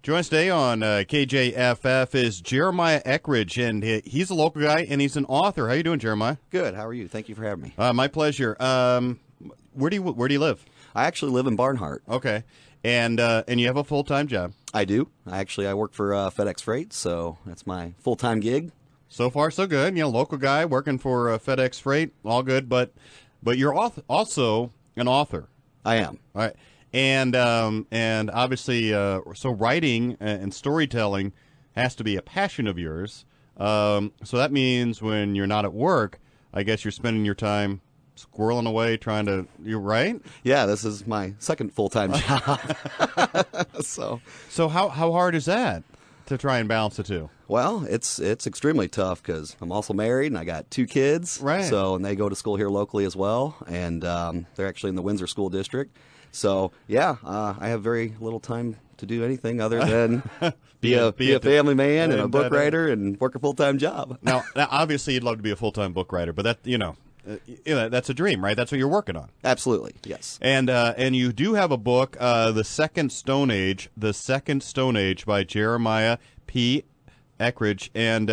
Join us today on KJFF is Jeremiah Eckridge, and he's a local guy, and he's an author. How you doing, Jeremiah? Good. How are you? Thank you for having me. My pleasure. Where do you live? I actually live in Barnhart. Okay, and you have a full-time job. I do. I work for FedEx Freight, so that's my full-time gig. So far, so good. Local guy working for FedEx Freight, all good. But you're also an author. I am. All right. And obviously, so writing and storytelling has to be a passion of yours. So that means when you're not at work, I guess you're spending your time squirreling away trying to. You're right. Yeah, this is my second full-time job. So how hard is that to try and balance the two? Well, it's extremely tough because I'm also married and I got 2 kids. Right. So and they go to school here locally as well, and they're actually in the Windsor School District. So, yeah, I have very little time to do anything other than be a family man and a book writer and work a full-time job. Now, obviously, you'd love to be a full-time book writer, but that that's a dream, right? That's what you're working on. Absolutely, yes. And you do have a book, The Second Stone Age by Jeremiah P. Eckridge, and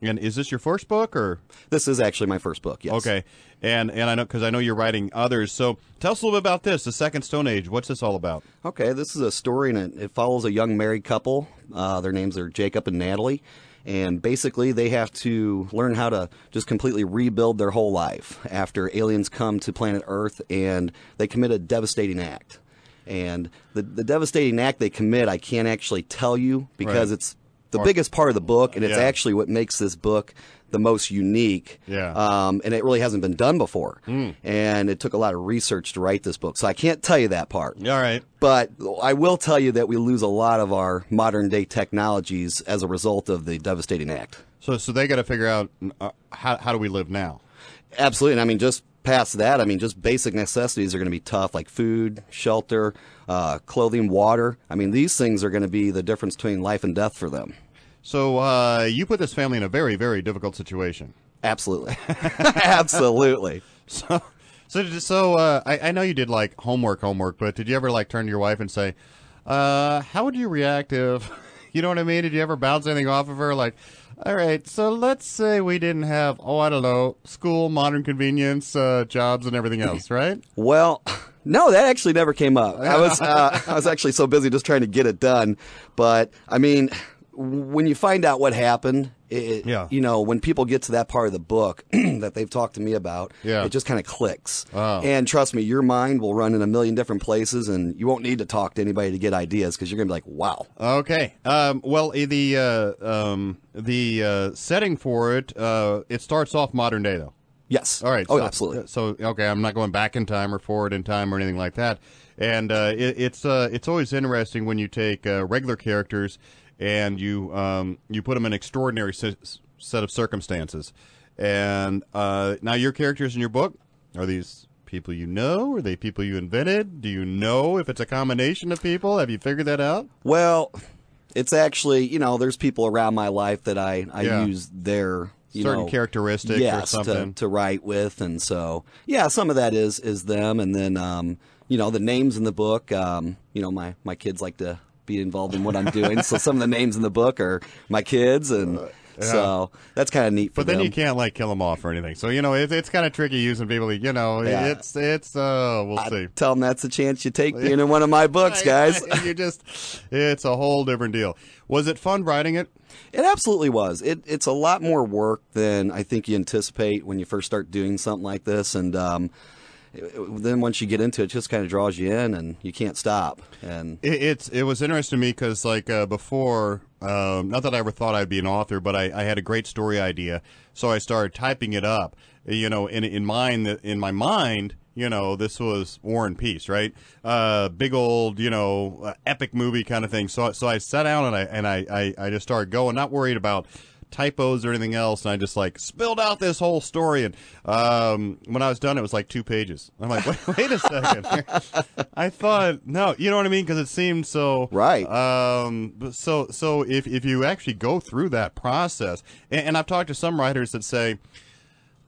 is this your first book, or? This is actually my first book, yes. Okay, and I know, because I know you're writing others, so tell us a little bit about this, The Second Stone Age. What's this all about? Okay, this is a story, and it follows a young married couple. Their names are Jacob and Natalie, and basically they have to learn how to just completely rebuild their whole life after aliens come to planet Earth, and they commit a devastating act. And the devastating act they commit, I can't actually tell you because it's the biggest part of the book, and it's actually what makes this book the most unique. Yeah. And it really hasn't been done before. And it took a lot of research to write this book, so I can't tell you that part. All right. But I will tell you that we lose a lot of our modern-day technologies as a result of the devastating act. So they got to figure out how do we live now? Absolutely. And I mean, just past that, I mean, just basic necessities are going to be tough, like food, shelter, clothing, water. I mean, these things are going to be the difference between life and death for them. So you put this family in a very, very difficult situation. Absolutely. Absolutely. So I know you did like homework, but did you ever like turn to your wife and say, how would you react if, you know what I mean? Did you ever bounce anything off of her? Like, all right, so let's say we didn't have, I don't know, school, modern convenience, jobs and everything else, right? Well, no, that actually never came up. I was actually so busy just trying to get it done. But I mean, when you find out what happened, when people get to that part of the book that they've talked to me about, it just kind of clicks. And trust me, your mind will run in a million different places, and you won't need to talk to anybody to get ideas because you're going to be like, wow. Okay. Well, the setting for it, it starts off modern day, though. Yes. All right. Oh, absolutely. So, okay, I'm not going back in time or forward in time or anything like that. And it's always interesting when you take regular characters and you put them in extraordinary set of circumstances. And now your characters in your book, are these people you know? Are they people you invented? Do you know if it's a combination of people? Have you figured that out? Well, it's actually, there's people around my life that I use their certain characteristic or something to write with. And so, some of that is them. And then, the names in the book, my kids like to be involved in what I'm doing. So some of the names in the book are my kids, and so that's kind of neat for them. But then you can't like kill them off or anything. So it's kind of tricky using people. It's we'll see. Tell them that's a chance you take being in one of my books, guys. It's a whole different deal. Was it fun writing it? It absolutely was. It's a lot more work than I think you anticipate when you first start doing something like this, and then once you get into it, it just kind of draws you in, and you can't stop. And it was interesting to me because, like, before, not that I ever thought I'd be an author, but I had a great story idea, so I started typing it up. In my mind, this was War and Peace, right? Big old, epic movie kind of thing. So I sat down and I just started going, not worried about typos or anything else, and I just like spilled out this whole story, and when I was done it was like 2 pages. I'm like, wait a second. I thought, no, you know what I mean, because it seemed so right. So if you actually go through that process, and I've talked to some writers that say,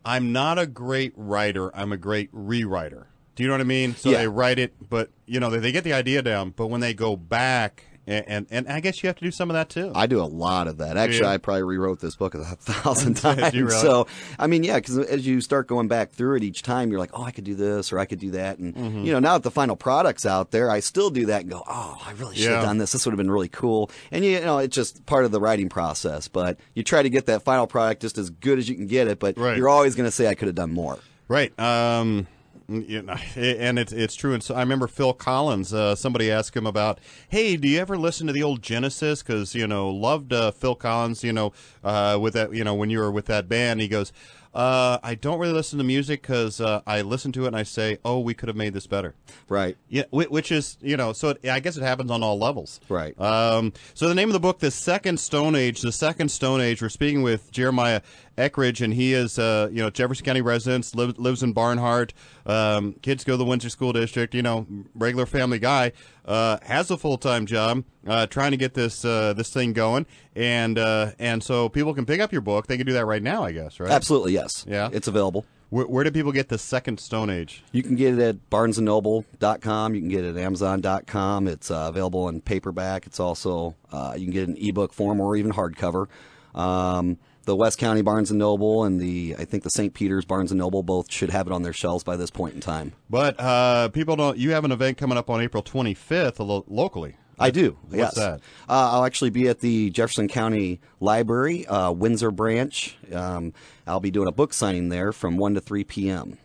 I'm not a great writer, I'm a great rewriter. Do you know what I mean? So they write it, but they get the idea down, but when they go back And I guess you have to do some of that too. I do a lot of that. Actually, Yeah. I probably rewrote this book 1,000 times. You really? So, I mean, yeah, because as you start going back through it each time, you're like, oh, I could do this or I could do that. And, now that the final product's out there, I still do that and go, oh, I really should have done this. This would have been really cool. And, it's just part of the writing process. But you try to get that final product just as good as you can get it. But you're always going to say, I could have done more. Right. And it's true. And so I remember Phil Collins, somebody asked him about, hey, do you ever listen to the old Genesis? Because, loved Phil Collins, with that, when you were with that band. He goes, I don't really listen to music because I listen to it and I say, oh, we could have made this better. Right. Yeah, which is, so I guess it happens on all levels. Right. So the name of the book, The Second Stone Age, we're speaking with Jeremiah Eckridge, and he is, Jefferson County resident, lives in Barnhart. Kids go to the Windsor School District, regular family guy, has a full-time job, trying to get this thing going. And so people can pick up your book. They can do that right now, I guess, right? Absolutely, yes. Yeah. It's available. Where do people get The Second Stone Age? You can get it at barnesandnoble.com. You can get it at amazon.com. It's available in paperback. It's also, you can get it in ebook form or even hardcover. The West County Barnes & Noble and I think the St. Peter's Barnes & Noble both should have it on their shelves by this point in time. But people don't. You have an event coming up on April 25th locally. I do, yes. What's that? I'll actually be at the Jefferson County Library, Windsor branch. I'll be doing a book signing there from 1 to 3 p.m.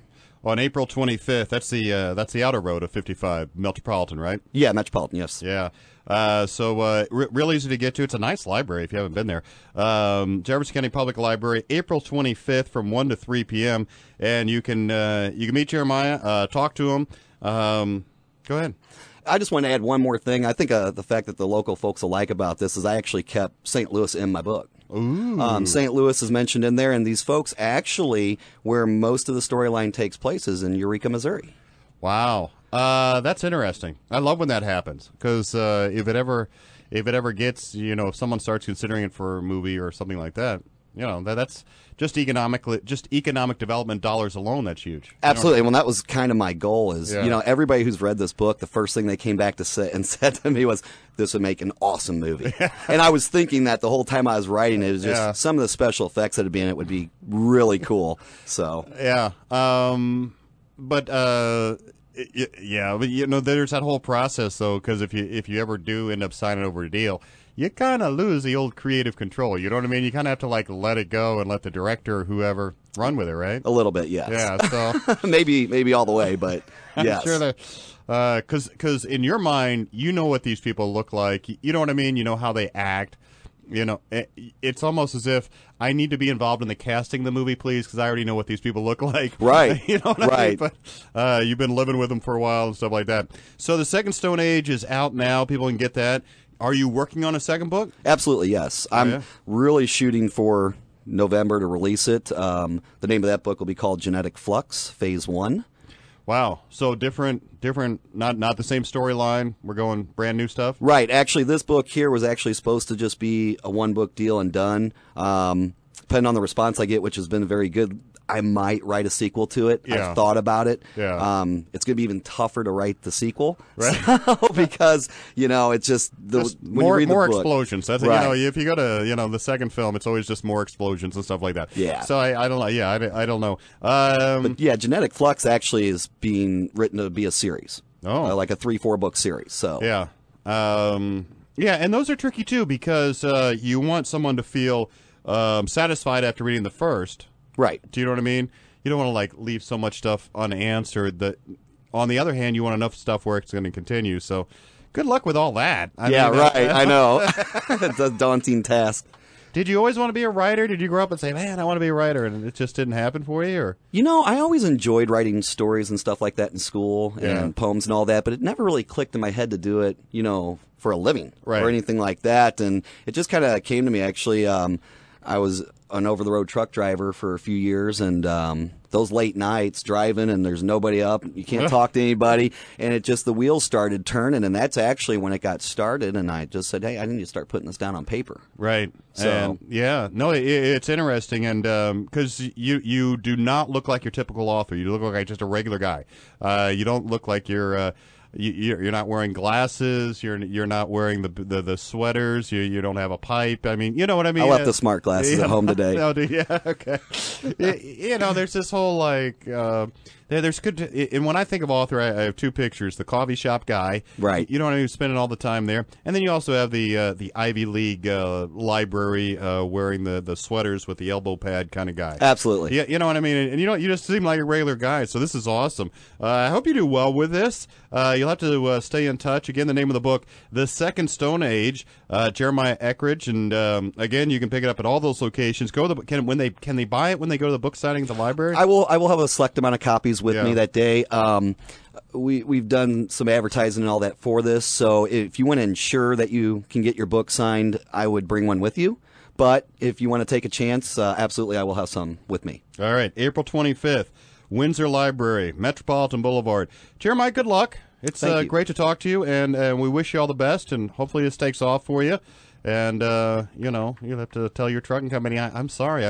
On April 25th, that's the outer road of 55, Metropolitan, right? Yeah, Metropolitan, yes. Yeah. So real easy to get to. It's a nice library if you haven't been there. Jefferson County Public Library, April 25th from 1 to 3 p.m. And you can meet Jeremiah, talk to him. Go ahead. I just want to add one more thing. I think the fact that the local folks will like about this is I actually kept St. Louis in my book. Ooh. St. Louis is mentioned in there, and these folks actually, where most of the storyline takes place is in Eureka, Missouri. Wow. That's interesting. I love when that happens because if it ever gets, if someone starts considering it for a movie or something like that, that's just economic development dollars alone. That's huge. Absolutely. Well, that was kind of my goal is, everybody who's read this book, the first thing they came back to say and said to me was, this would make an awesome movie. And I was thinking that the whole time I was writing it, was just some of the special effects that would be in it would be really cool. So. Yeah. But there's that whole process though, because if you ever do end up signing over a deal, you kind of lose the old creative control. You know what I mean? You kind of have to let it go and let the director or whoever run with it, right? A little bit, yes. Yeah. So maybe all the way, but yes. I'm sure that because in your mind, you know what these people look like. You know what I mean? You know how they act. It's almost as if I need to be involved in the casting of the movie, please, because I already know what these people look like. Right. You know what I mean? But you've been living with them for a while and stuff like that. So the Second Stone Age is out now. People can get that. Are you working on a second book? Absolutely, yes. I'm really shooting for November to release it. The name of that book will be called Genetic Flux, Phase 1. Wow. So different, not the same storyline. We're going brand new stuff? Right. Actually, this book here was actually supposed to just be a one-book deal and done. Depending on the response I get, which has been very good, I might write a sequel to it. Yeah. I've thought about it. Yeah. It's going to be even tougher to write the sequel. Right. So, because, it's just when you read the book, explosions. That's right. If you go to, the second film, it's always just more explosions and stuff like that. Yeah. So I don't know. Yeah, I don't know. But yeah, Genetic Flux actually is being written to be a series. Oh. Like a 3-4 book series. So. Yeah. Yeah, and those are tricky too because you want someone to feel satisfied after reading the first. Right. Do you know what I mean? You don't want to leave so much stuff unanswered. That, on the other hand, you want enough stuff where it's going to continue. So, good luck with all that. I mean, right. I know. It's a daunting task. Did you always want to be a writer? Did you grow up and say, "Man, I want to be a writer," and it just didn't happen for you? Or I always enjoyed writing stories and stuff like that in school and poems and all that, but it never really clicked in my head to do it, for a living or anything like that. And it just kind of came to me. Actually, I was an over-the-road truck driver for a few years, and those late nights driving and there's nobody up, you can't talk to anybody, and the wheels started turning, and that's actually when it got started, and I just said, hey, I need to start putting this down on paper. Right. So it's interesting, and because you do not look like your typical author. You look like just a regular guy. You don't look like you're you're not wearing glasses. You're not wearing the sweaters. You don't have a pipe. I mean, you know what I mean. I left the smart glasses at home today. No, yeah, okay. There's this whole like. There's good, and when I think of author, I have two pictures: the coffee shop guy, right? You know what I mean, spending all the time there, and then you also have the Ivy League library wearing the sweaters with the elbow pad kind of guy. Absolutely, yeah, you know what I mean. And you just seem like a regular guy, so this is awesome. I hope you do well with this. You'll have to stay in touch. Again, the name of the book, The Second Stone Age, Jeremiah Eckridge, and again, you can pick it up at all those locations. Can they buy it when they go to the book signing at the library? I will have a select amount of copies with me that day. We've done some advertising and all that for this, so if you want to ensure that you can get your book signed, I would bring one with you. But if you want to take a chance, absolutely, I will have some with me. All right, April 25th, Windsor Library, Metropolitan Boulevard. Jeremiah, good luck. It's great to talk to you, and we wish you all the best, and hopefully this takes off for you. And, you'll have to tell your trucking company, I'm sorry,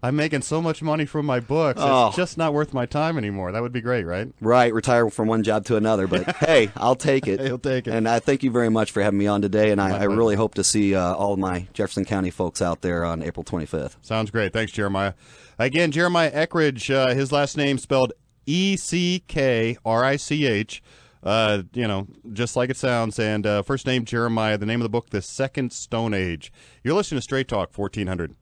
I'm making so much money from my books. It's just not worth my time anymore. That would be great, right? Right. Retire from one job to another. But, hey, I'll take it. You'll take it. And I thank you very much for having me on today. And I really hope to see all of my Jefferson County folks out there on April 25th. Sounds great. Thanks, Jeremiah. Again, Jeremiah Eckridge, his last name spelled Eckrich. Just like it sounds. And first name, Jeremiah. The name of the book, The Second Stone Age. You're listening to Straight Talk 1400.